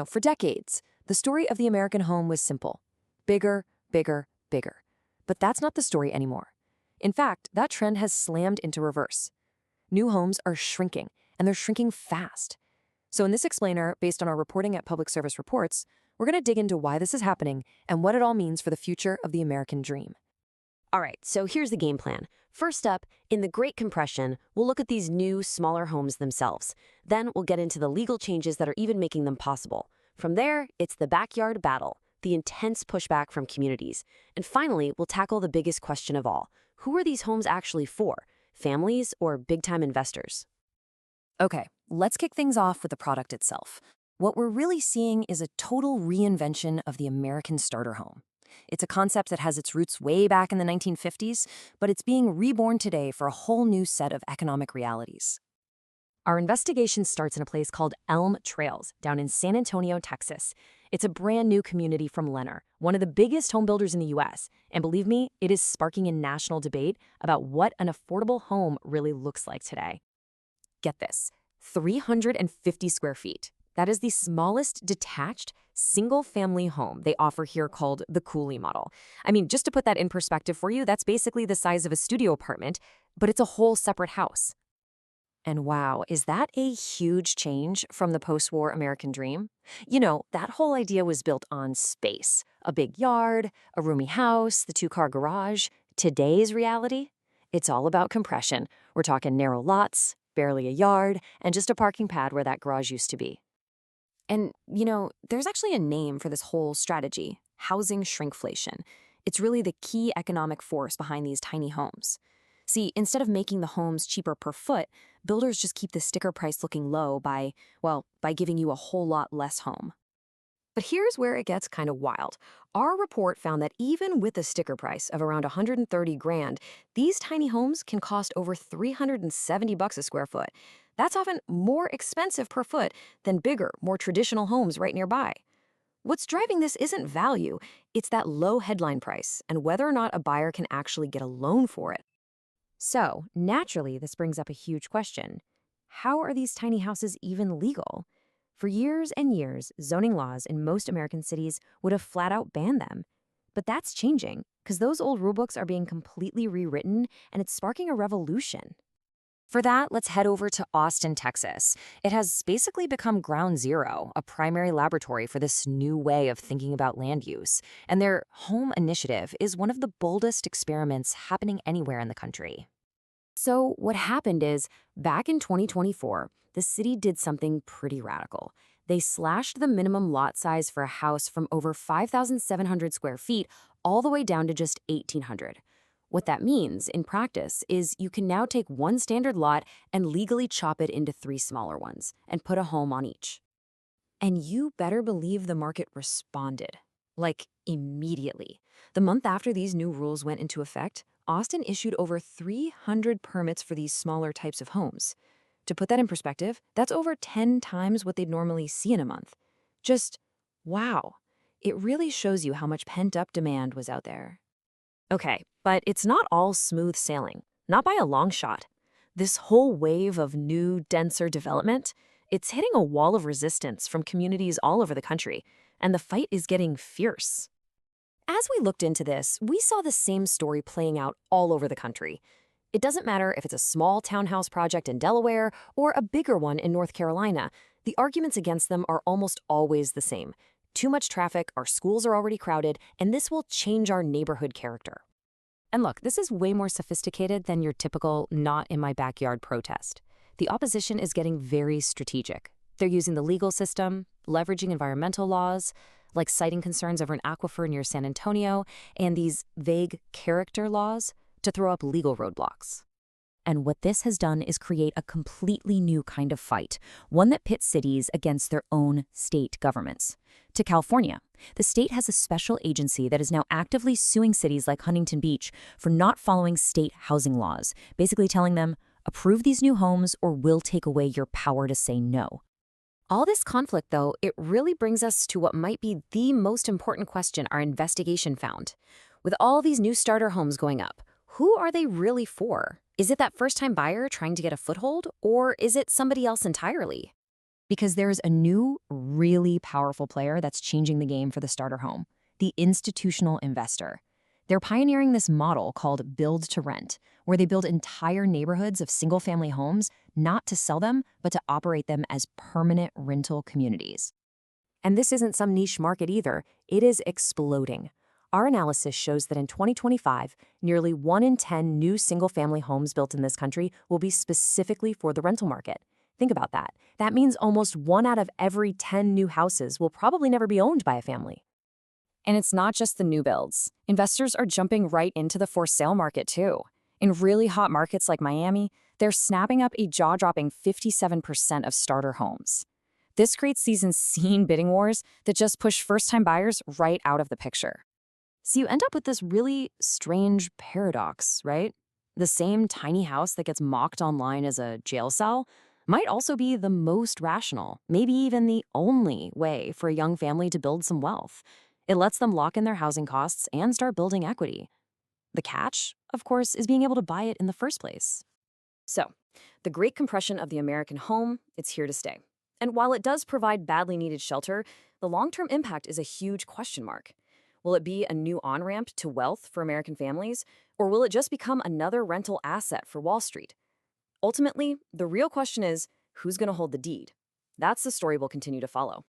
For decades, the story of the American home was simple. Bigger, bigger, bigger. But that's not the story anymore. In fact, that trend has slammed into reverse. New homes are shrinking, and they're shrinking fast. So in this explainer, based on our reporting at Public Service Reports, we're going to dig into why this is happening and what it all means for the future of the American dream. All right, so here's the game plan. First up, in the Great Compression, we'll look at these new, smaller homes themselves. Then we'll get into the legal changes that are even making them possible. From there, it's the backyard battle, the intense pushback from communities. And finally, we'll tackle the biggest question of all. Who are these homes actually for? Families or big-time investors? Okay, let's kick things off with the product itself. What we're really seeing is a total reinvention of the American starter home. It's a concept that has its roots way back in the 1950s, but it's being reborn today for a whole new set of economic realities. Our investigation starts in a place called Elm Trails, down in San Antonio, Texas. It's a brand new community from Lennar, one of the biggest home builders in the U.S. And believe me, it is sparking a national debate about what an affordable home really looks like today. Get this, 350 square feet. That is the smallest detached single-family home they offer here, called the Cooley model. I mean, just to put that in perspective for you, that's basically the size of a studio apartment, but it's a whole separate house. And wow, is that a huge change from the post-war American dream? That whole idea was built on space. A big yard, a roomy house, the two-car garage. Today's reality? It's all about compression. We're talking narrow lots, barely a yard, and just a parking pad where that garage used to be. And, there's actually a name for this whole strategy: housing shrinkflation. It's really the key economic force behind these tiny homes. See, instead of making the homes cheaper per foot, builders just keep the sticker price looking low by giving you a whole lot less home. But here's where it gets kind of wild. Our report found that even with a sticker price of around 130 grand, these tiny homes can cost over 370 bucks a square foot. That's often more expensive per foot than bigger, more traditional homes right nearby. What's driving this isn't value, it's that low headline price and whether or not a buyer can actually get a loan for it. So, naturally, this brings up a huge question. How are these tiny houses even legal? For years and years, zoning laws in most American cities would have flat out banned them. But that's changing, because those old rulebooks are being completely rewritten, and it's sparking a revolution. For that, let's head over to Austin, Texas. It has basically become ground zero, a primary laboratory for this new way of thinking about land use. And their home initiative is one of the boldest experiments happening anywhere in the country. So what happened is, back in 2024, the city did something pretty radical. They slashed the minimum lot size for a house from over 5,700 square feet all the way down to just 1,800. What that means, in practice, is you can now take one standard lot and legally chop it into 3 smaller ones and put a home on each. And you better believe the market responded. Like, immediately. The month after these new rules went into effect, Austin issued over 300 permits for these smaller types of homes. To put that in perspective, that's over 10 times what they'd normally see in a month. Just, wow. It really shows you how much pent-up demand was out there. Okay, but it's not all smooth sailing. Not by a long shot. This whole wave of new, denser development, it's hitting a wall of resistance from communities all over the country, and the fight is getting fierce. As we looked into this, we saw the same story playing out all over the country. It doesn't matter if it's a small townhouse project in Delaware or a bigger one in North Carolina, the arguments against them are almost always the same. Too much traffic, our schools are already crowded, and this will change our neighborhood character. And look, this is way more sophisticated than your typical not-in-my-backyard protest. The opposition is getting very strategic. They're using the legal system, leveraging environmental laws, like citing concerns over an aquifer near San Antonio, and these vague character laws to throw up legal roadblocks. And what this has done is create a completely new kind of fight, one that pits cities against their own state governments. To California, the state has a special agency that is now actively suing cities like Huntington Beach for not following state housing laws, basically telling them, approve these new homes or we'll take away your power to say no. All this conflict, though, it really brings us to what might be the most important question our investigation found. With all these new starter homes going up, who are they really for? Is it that first-time buyer trying to get a foothold, or is it somebody else entirely? Because there's a new, really powerful player that's changing the game for the starter home: the institutional investor. They're pioneering this model called build to rent, where they build entire neighborhoods of single family homes, not to sell them, but to operate them as permanent rental communities. And this isn't some niche market either, it is exploding. Our analysis shows that in 2025, nearly 1 in 10 new single family homes built in this country will be specifically for the rental market. Think about that. That means almost 1 out of every 10 new houses will probably never be owned by a family. And it's not just the new builds. Investors are jumping right into the for sale market too. In really hot markets like Miami, they're snapping up a jaw-dropping 57% of starter homes. This creates these insane bidding wars that just push first-time buyers right out of the picture. So you end up with this really strange paradox, right? The same tiny house that gets mocked online as a jail cell might also be the most rational, maybe even the only way for a young family to build some wealth. It lets them lock in their housing costs and start building equity. The catch, of course, is being able to buy it in the first place. So, the great compression of the American home, it's here to stay. And while it does provide badly needed shelter, the long-term impact is a huge question mark. Will it be a new on-ramp to wealth for American families, or will it just become another rental asset for Wall Street? Ultimately, the real question is, who's going to hold the deed? That's the story we'll continue to follow.